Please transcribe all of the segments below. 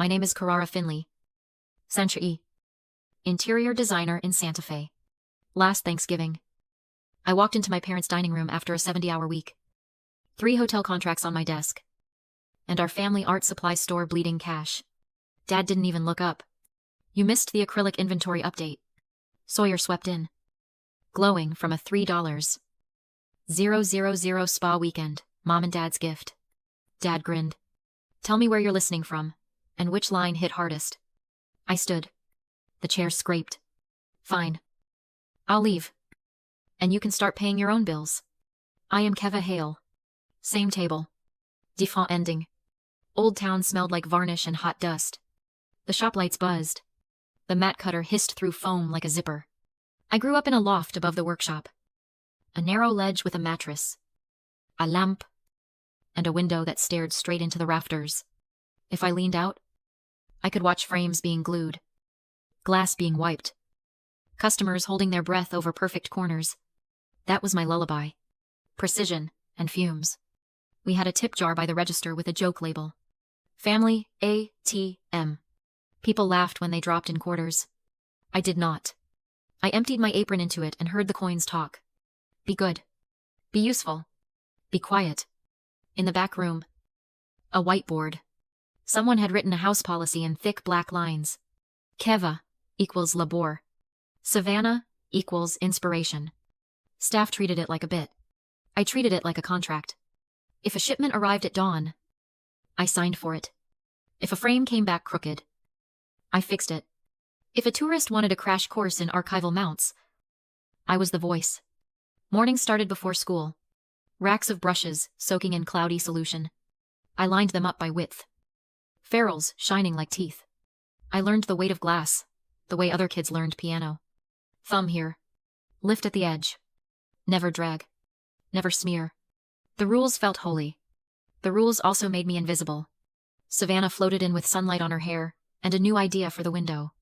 My name is Carrara Finley. Century. Interior designer in Santa Fe. Last Thanksgiving, I walked into my parents' dining room after a 70-hour week. 3 hotel contracts on my desk. And our family art supply store bleeding cash. Dad didn't even look up. You missed the acrylic inventory update. Sawyer swept in. Glowing from a $3,000 spa weekend, Mom and Dad's gift. Dad grinned. Tell me where you're listening from, and which line hit hardest. I stood. The chair scraped. Fine. I'll leave. And you can start paying your own bills. I am Keva Hale. Same table. Different ending. Old Town smelled like varnish and hot dust. The shop lights buzzed. The mat cutter hissed through foam like a zipper. I grew up in a loft above the workshop. A narrow ledge with a mattress. A lamp. And a window that stared straight into the rafters. If I leaned out, I could watch frames being glued. Glass being wiped. Customers holding their breath over perfect corners. That was my lullaby. Precision and fumes. We had a tip jar by the register with a joke label. Family ATM. People laughed when they dropped in quarters. I did not. I emptied my apron into it and heard the coins talk. Be good. Be useful. Be quiet. In the back room. A whiteboard. Someone had written a house policy in thick black lines. Keva equals labor. Savannah equals inspiration. Staff treated it like a bit. I treated it like a contract. If a shipment arrived at dawn, I signed for it. If a frame came back crooked, I fixed it. If a tourist wanted a crash course in archival mounts, I was the voice. Mornings started before school. Racks of brushes soaking in cloudy solution. I lined them up by width. Ferrules shining like teeth. I learned the weight of glass, the way other kids learned piano. Thumb here. Lift at the edge. Never drag. Never smear. The rules felt holy. The rules also made me invisible. Savannah floated in with sunlight on her hair, and a new idea for the window.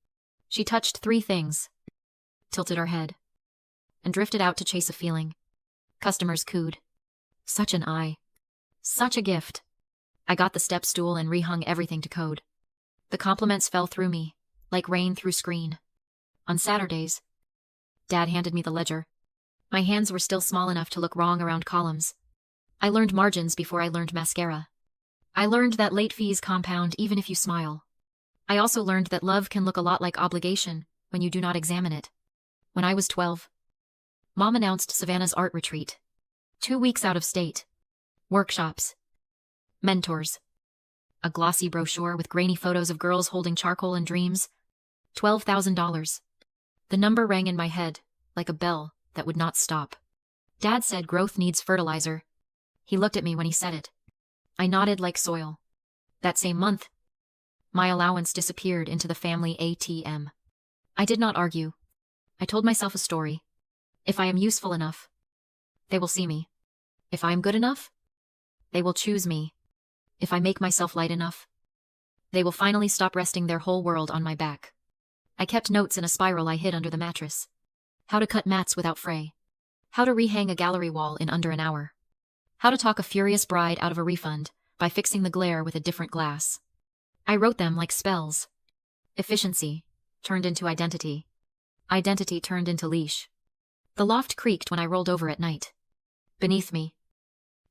She touched 3 things. Tilted her head. And drifted out to chase a feeling. Customers cooed. Such an eye. Such a gift. I got the step stool and rehung everything to code. The compliments fell through me, like rain through screen. On Saturdays, Dad handed me the ledger. My hands were still small enough to look wrong around columns. I learned margins before I learned mascara. I learned that late fees compound even if you smile. I also learned that love can look a lot like obligation when you do not examine it. When I was 12, Mom announced Savannah's art retreat. 2 weeks out of state. Workshops. Mentors. A glossy brochure with grainy photos of girls holding charcoal and dreams. $12,000. The number rang in my head, like a bell that would not stop. Dad said growth needs fertilizer. He looked at me when he said it. I nodded like soil. That same month, my allowance disappeared into the family ATM. I did not argue. I told myself a story. If I am useful enough, they will see me. If I am good enough, they will choose me. If I make myself light enough, they will finally stop resting their whole world on my back. I kept notes in a spiral I hid under the mattress. How to cut mats without fray. How to rehang a gallery wall in under an hour. How to talk a furious bride out of a refund by fixing the glare with a different glass. I wrote them like spells. Efficiency turned into identity. Identity turned into leash. The loft creaked when I rolled over at night. Beneath me,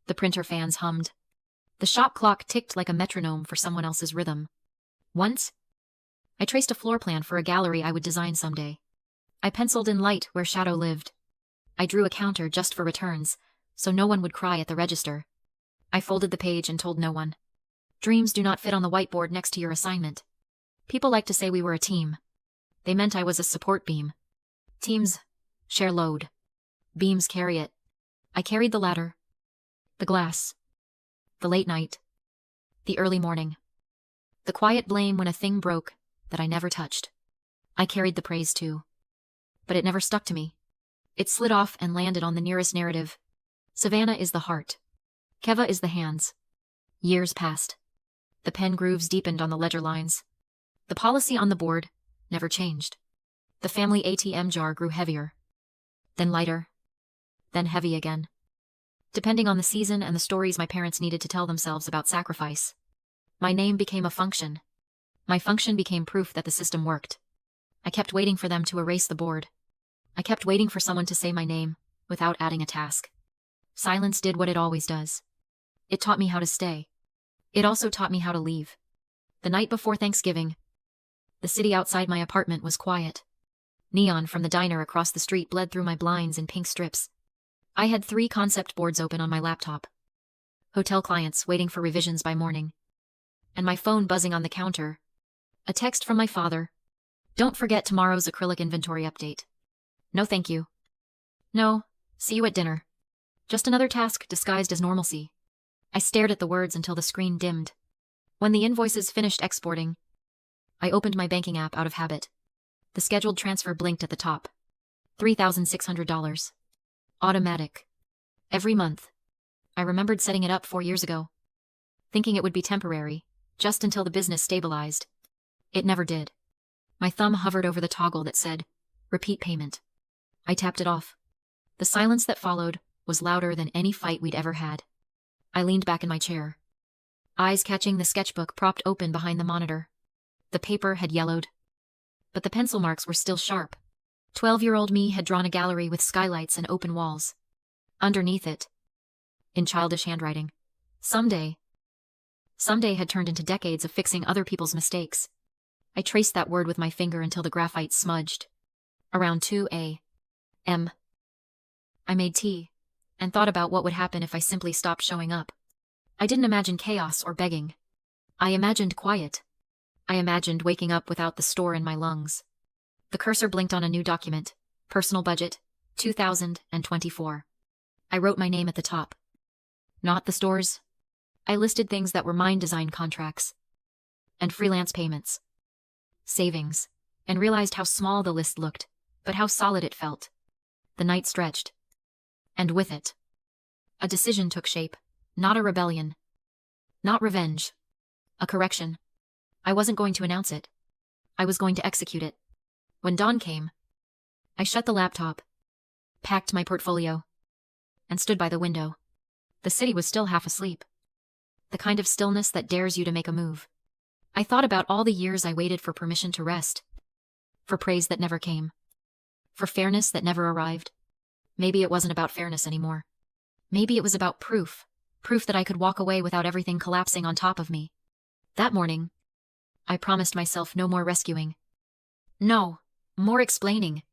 the printer fans hummed. The shop clock ticked like a metronome for someone else's rhythm. Once, I traced a floor plan for a gallery I would design someday. I penciled in light where shadow lived. I drew a counter just for returns, so no one would cry at the register. I folded the page and told no one. Dreams do not fit on the whiteboard next to your assignment. People like to say we were a team. They meant I was a support beam. Teams share load. Beams carry it. I carried the ladder. The glass. The late night. The early morning. The quiet blame when a thing broke that I never touched. I carried the praise too. But it never stuck to me. It slid off and landed on the nearest narrative. Savannah is the heart. Keva is the hands. Years passed. The pen grooves deepened on the ledger lines. The policy on the board never changed. The family ATM jar grew heavier. Then lighter. Then heavy again. Depending on the season and the stories my parents needed to tell themselves about sacrifice. My name became a function. My function became proof that the system worked. I kept waiting for them to erase the board. I kept waiting for someone to say my name, without adding a task. Silence did what it always does. It taught me how to stay. It also taught me how to leave. The night before Thanksgiving, the city outside my apartment was quiet. Neon from the diner across the street bled through my blinds in pink strips. I had 3 concept boards open on my laptop. Hotel clients waiting for revisions by morning. And my phone buzzing on the counter. A text from my father. Don't forget tomorrow's acrylic inventory update. No thank you. No, see you at dinner. Just another task disguised as normalcy. I stared at the words until the screen dimmed. When the invoices finished exporting, I opened my banking app out of habit. The scheduled transfer blinked at the top. $3,600. Automatic. Every month. I remembered setting it up 4 years ago. Thinking it would be temporary, just until the business stabilized. It never did. My thumb hovered over the toggle that said, repeat payment. I tapped it off. The silence that followed was louder than any fight we'd ever had. I leaned back in my chair, eyes catching the sketchbook propped open behind the monitor. The paper had yellowed, but the pencil marks were still sharp. 12-year-old me had drawn a gallery with skylights and open walls. Underneath it, in childish handwriting, someday had turned into decades of fixing other people's mistakes. I traced that word with my finger until the graphite smudged. Around 2 a.m. I made tea and thought about what would happen if I simply stopped showing up. I didn't imagine chaos or begging. I imagined quiet. I imagined waking up without the store in my lungs. The cursor blinked on a new document. Personal budget, 2024. I wrote my name at the top. Not the stores. I listed things that were mine, design contracts and freelance payments. Savings. And realized how small the list looked, but how solid it felt. The night stretched. And with it, a decision took shape. Not a rebellion. Not revenge. A correction. I wasn't going to announce it. I was going to execute it. When dawn came, I shut the laptop, packed my portfolio, and stood by the window. The city was still half asleep. The kind of stillness that dares you to make a move. I thought about all the years I waited for permission to rest. For praise that never came. For fairness that never arrived. Maybe it wasn't about fairness anymore. Maybe it was about proof. Proof that I could walk away without everything collapsing on top of me. That morning, I promised myself no more rescuing. No, more explaining.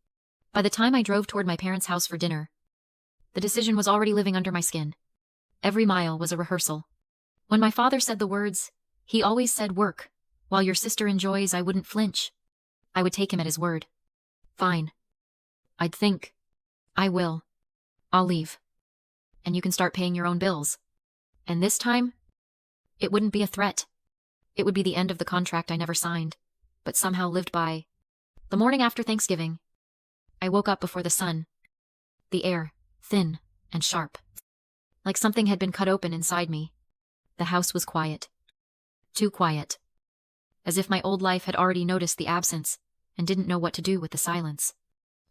By the time I drove toward my parents' house for dinner, the decision was already living under my skin. Every mile was a rehearsal. When my father said the words, he always said work, while your sister enjoys, I wouldn't flinch. I would take him at his word. Fine. I'd think. I will. I'll leave. And you can start paying your own bills. And this time, it wouldn't be a threat. It would be the end of the contract I never signed, but somehow lived by. The morning after Thanksgiving, I woke up before the sun. The air, thin and sharp. Like something had been cut open inside me. The house was quiet. Too quiet. As if my old life had already noticed the absence and didn't know what to do with the silence.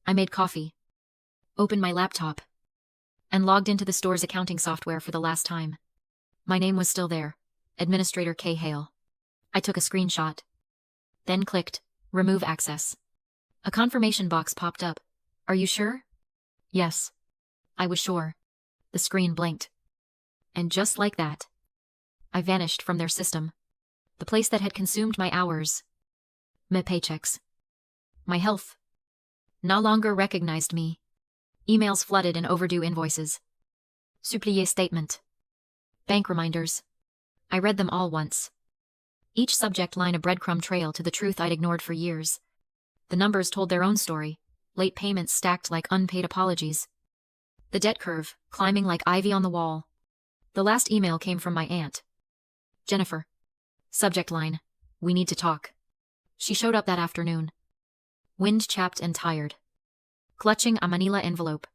I made coffee, opened my laptop, and logged into the store's accounting software for the last time. My name was still there, Administrator Keva Hale. I took a screenshot, then clicked Remove Access. A confirmation box popped up. Are you sure? Yes. I was sure. The screen blinked. And just like that, I vanished from their system. The place that had consumed my hours, my paychecks, my health, no longer recognized me. Emails flooded in overdue invoices. Supplier statement. Bank reminders. I read them all once. Each subject line a breadcrumb trail to the truth I'd ignored for years. The numbers told their own story, late payments stacked like unpaid apologies. The debt curve, climbing like ivy on the wall. The last email came from my aunt. Jennifer. Subject line, we need to talk. She showed up that afternoon. Wind-chapped and tired. Clutching a manila envelope.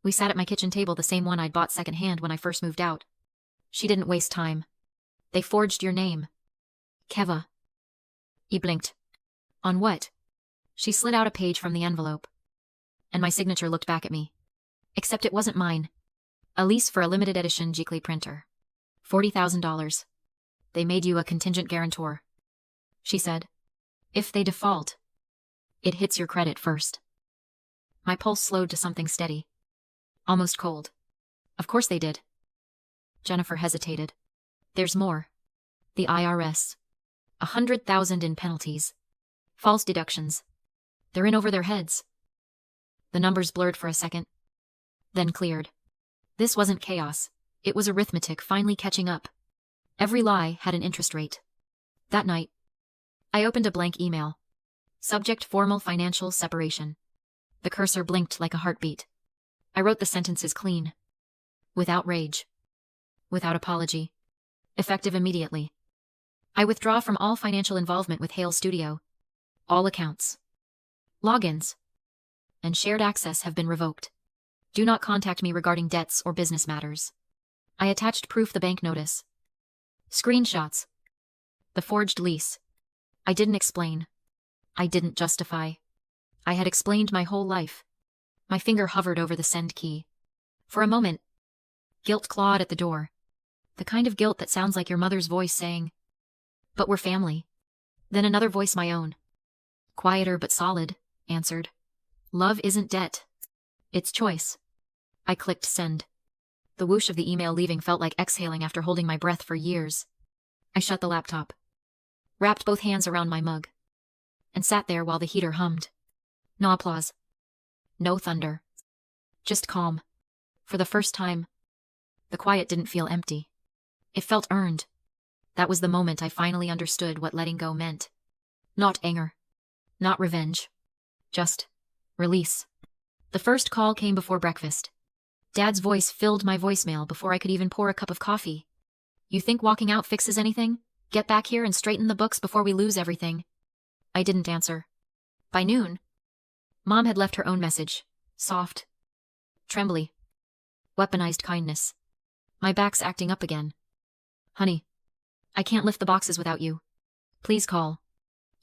We sat at my kitchen table, the same one I'd bought secondhand when I first moved out. She didn't waste time. They forged your name. Keva. He blinked. On what? She slid out a page from the envelope. And my signature looked back at me. Except it wasn't mine. A lease for a limited edition Giclée printer. $40,000. They made you a contingent guarantor. she said. If they default, it hits your credit first. My pulse slowed to something steady. Almost cold. Of course they did. Jennifer hesitated. There's more. The IRS. 100,000 in penalties. False deductions. They're in over their heads. The numbers blurred for a second, then cleared. This wasn't chaos. It was arithmetic finally catching up. Every lie had an interest rate. That night, I opened a blank email. Subject: formal financial separation. The cursor blinked like a heartbeat. I wrote the sentences clean. Without rage. Without apology. Effective immediately. I withdraw from all financial involvement with Hale Studio. All accounts, logins, and shared access have been revoked. Do not contact me regarding debts or business matters. I attached proof: the bank notice. Screenshots. The forged lease. I didn't explain. I didn't justify. I had explained my whole life. My finger hovered over the send key. For a moment, guilt clawed at the door. The kind of guilt that sounds like your mother's voice saying, "But we're family." Then another voice, my own, quieter but solid, answered, "Love isn't debt. It's choice." I clicked send. The whoosh of the email leaving felt like exhaling after holding my breath for years. I shut the laptop, wrapped both hands around my mug, and sat there while the heater hummed. No applause. No thunder. Just calm. For the first time, the quiet didn't feel empty. It felt earned. That was the moment I finally understood what letting go meant. Not anger. Not revenge. Just release. The first call came before breakfast. Dad's voice filled my voicemail before I could even pour a cup of coffee. "You think walking out fixes anything? Get back here and straighten the books before we lose everything." I didn't answer. By noon, Mom had left her own message. Soft. Trembly. Weaponized kindness. My back's acting up again. "Honey, I can't lift the boxes without you. Please call."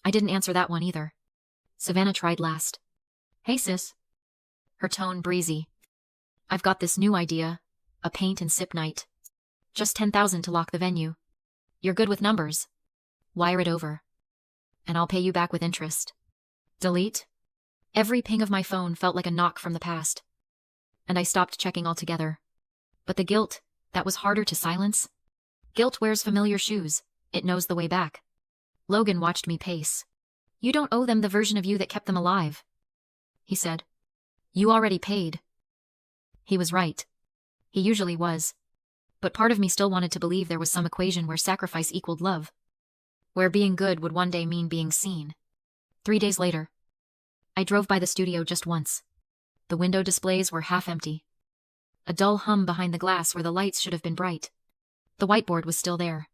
I didn't answer that one either. Savannah tried last. "Hey sis." Her tone breezy. "I've got this new idea. A paint and sip night. Just 10,000 to lock the venue. You're good with numbers. Wire it over. And I'll pay you back with interest." Delete. Every ping of my phone felt like a knock from the past. And I stopped checking altogether. But the guilt, that was harder to silence. Guilt wears familiar shoes. It knows the way back. Logan watched me pace. "You don't owe them the version of you that kept them alive," he said. "You already paid." He was right. He usually was. But part of me still wanted to believe there was some equation where sacrifice equaled love. Where being good would one day mean being seen. 3 days later, I drove by the studio just once. The window displays were half empty. A dull hum behind the glass where the lights should have been bright. The whiteboard was still there.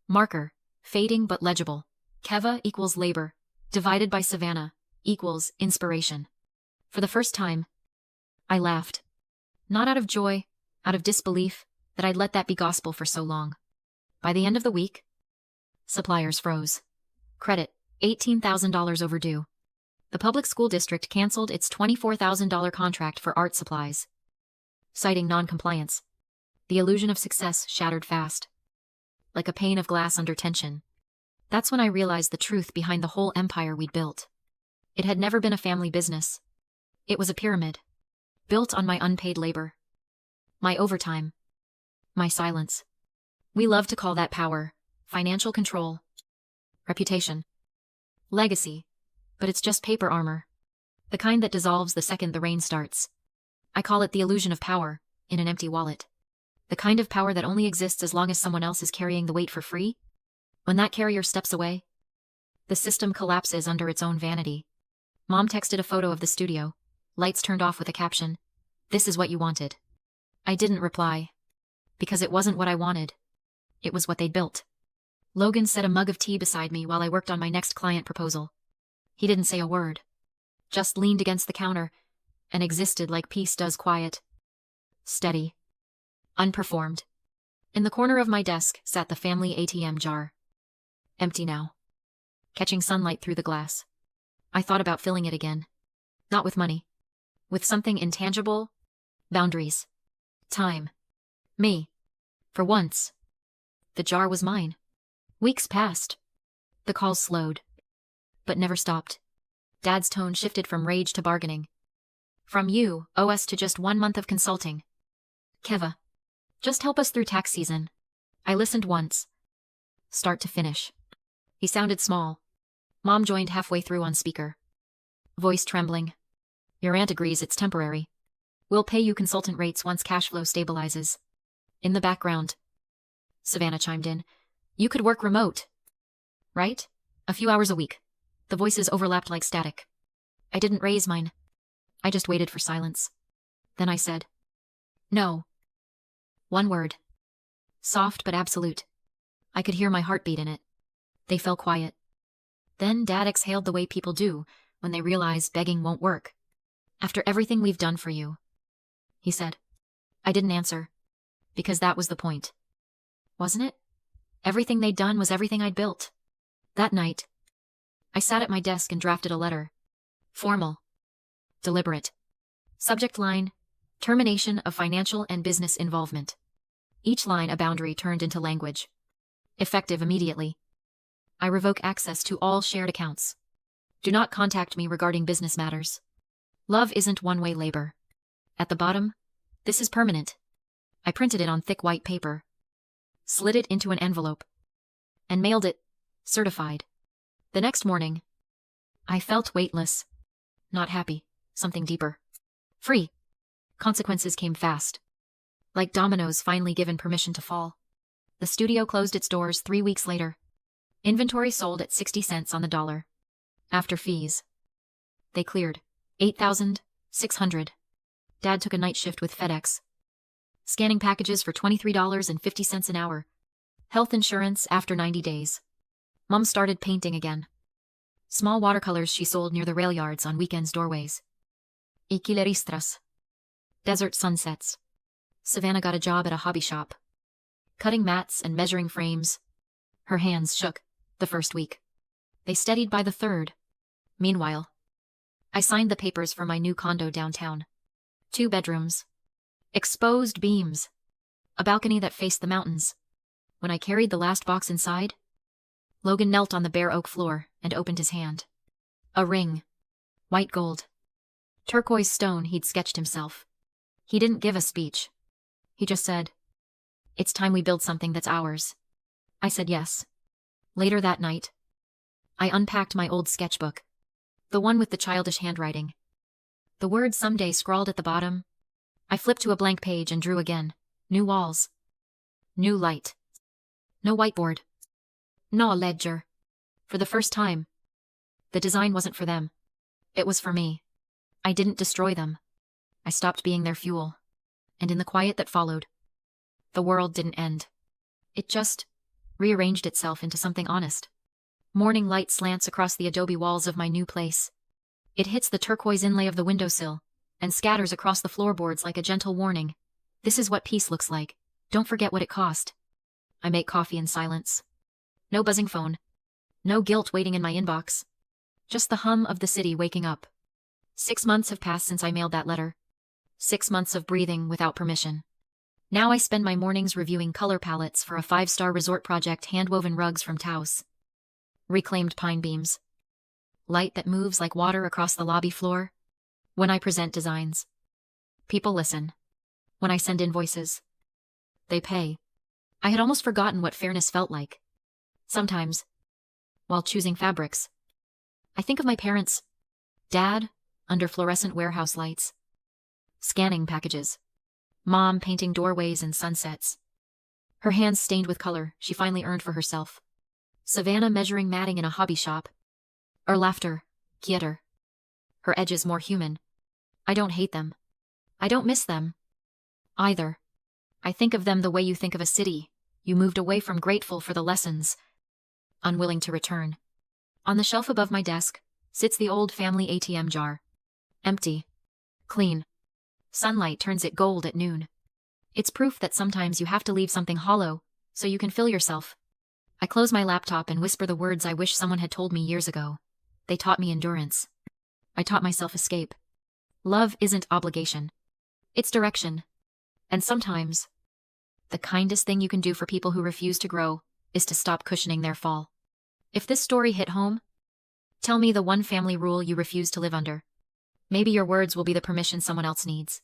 Marker, fading but legible. Keva equals labor, divided by Savannah, equals inspiration. For the first time, I laughed. Not out of joy, out of disbelief that I'd let that be gospel for so long. By the end of the week, suppliers froze. Credit, $18,000 overdue. The public school district canceled its $24,000 contract for art supplies, citing non-compliance. The illusion of success shattered fast, like a pane of glass under tension. That's when I realized the truth behind the whole empire we'd built. It had never been a family business. It was a pyramid, built on my unpaid labor, my overtime, my silence. We love to call that power, financial control, reputation, legacy, but it's just paper armor, the kind that dissolves the second the rain starts. I call it the illusion of power in an empty wallet. The kind of power that only exists as long as someone else is carrying the weight for free. When that carrier steps away, the system collapses under its own vanity. Mom texted a photo of the studio, lights turned off with a caption, "This is what you wanted." I didn't reply, because it wasn't what I wanted. It was what they'd built. Logan set a mug of tea beside me while I worked on my next client proposal. He didn't say a word, just leaned against the counter and existed like peace does quiet. Steady. Unperformed. In the corner of my desk sat the family ATM jar. Empty now. Catching sunlight through the glass. I thought about filling it again. Not with money. With something intangible. Boundaries. Time. Me. For once. The jar was mine. Weeks passed. The calls slowed, but never stopped. Dad's tone shifted from rage to bargaining. From you, OS to just 1 month of consulting. Keva, just help us through tax season. I listened once. Start to finish. He sounded small. Mom joined halfway through on speaker. Voice trembling. Your aunt agrees it's temporary. We'll pay you consultant rates once cash flow stabilizes. In the background, Savannah chimed in. You could work remote. Right? A few hours a week. The voices overlapped like static. I didn't raise mine. I just waited for silence. Then I said, no. One word. Soft but absolute. I could hear my heartbeat in it. They fell quiet. Then Dad exhaled the way people do when they realize begging won't work. After everything we've done for you, he said. I didn't answer, because that was the point. Wasn't it? Everything they'd done was everything I'd built. That night, I sat at my desk and drafted a letter. Formal. Deliberate. Subject line, termination of financial and business involvement. Each line a boundary turned into language. Effective immediately. I revoke access to all shared accounts. Do not contact me regarding business matters. Love isn't one-way labor. At the bottom, this is permanent. I printed it on thick white paper, slid it into an envelope, and mailed it, certified. The next morning, I felt weightless, not happy, something deeper. Free. Consequences came fast. Like dominoes finally given permission to fall. The studio closed its doors 3 weeks later. Inventory sold at 60 cents on the dollar. After fees, they cleared $8,600. Dad took a night shift with FedEx, scanning packages for $23.50 an hour. Health insurance after 90 days. Mom started painting again. Small watercolors she sold near the rail yards on weekends' doorways. Iquileristras. Desert sunsets. Savannah got a job at a hobby shop, cutting mats and measuring frames. Her hands shook the first week. They steadied by the third. Meanwhile, I signed the papers for my new condo downtown. 2 bedrooms. Exposed beams. A balcony that faced the mountains. When I carried the last box inside, Logan knelt on the bare oak floor and opened his hand. A ring. White gold. Turquoise stone he'd sketched himself. He didn't give a speech. He just said, "It's time we build something that's ours." I said yes. Later that night, I unpacked my old sketchbook. The one with the childish handwriting. The words someday scrawled at the bottom. I flipped to a blank page and drew again. New walls. New light. No whiteboard. No ledger. For the first time, the design wasn't for them. It was for me. I didn't destroy them. I stopped being their fuel. And in the quiet that followed, the world didn't end. It just rearranged itself into something honest. Morning light slants across the adobe walls of my new place. It hits the turquoise inlay of the windowsill and scatters across the floorboards like a gentle warning. This is what peace looks like. Don't forget what it cost. I make coffee in silence. No buzzing phone. No guilt waiting in my inbox. Just the hum of the city waking up. 6 months have passed since I mailed that letter. 6 months of breathing without permission. Now I spend my mornings reviewing color palettes for a 5-star resort project, hand-woven rugs from Taos. Reclaimed pine beams. Light that moves like water across the lobby floor. When I present designs, people listen. When I send invoices, they pay. I had almost forgotten what fairness felt like. Sometimes, while choosing fabrics, I think of my parents. Dad, under fluorescent warehouse lights, scanning packages. Mom painting doorways and sunsets. Her hands stained with color she finally earned for herself. Savannah measuring matting in a hobby shop. Or laughter, quieter. Her edges more human. I don't hate them. I don't miss them. Either. I think of them the way you think of a city you moved away from, grateful for the lessons, unwilling to return. On the shelf above my desk sits the old family ATM jar. Empty. Clean. Sunlight turns it gold at noon. It's proof that sometimes you have to leave something hollow so you can fill yourself. I close my laptop and whisper the words I wish someone had told me years ago. They taught me endurance. I taught myself escape. Love isn't obligation. It's direction. And sometimes, the kindest thing you can do for people who refuse to grow is to stop cushioning their fall. If this story hit home, tell me the one family rule you refuse to live under. Maybe your words will be the permission someone else needs.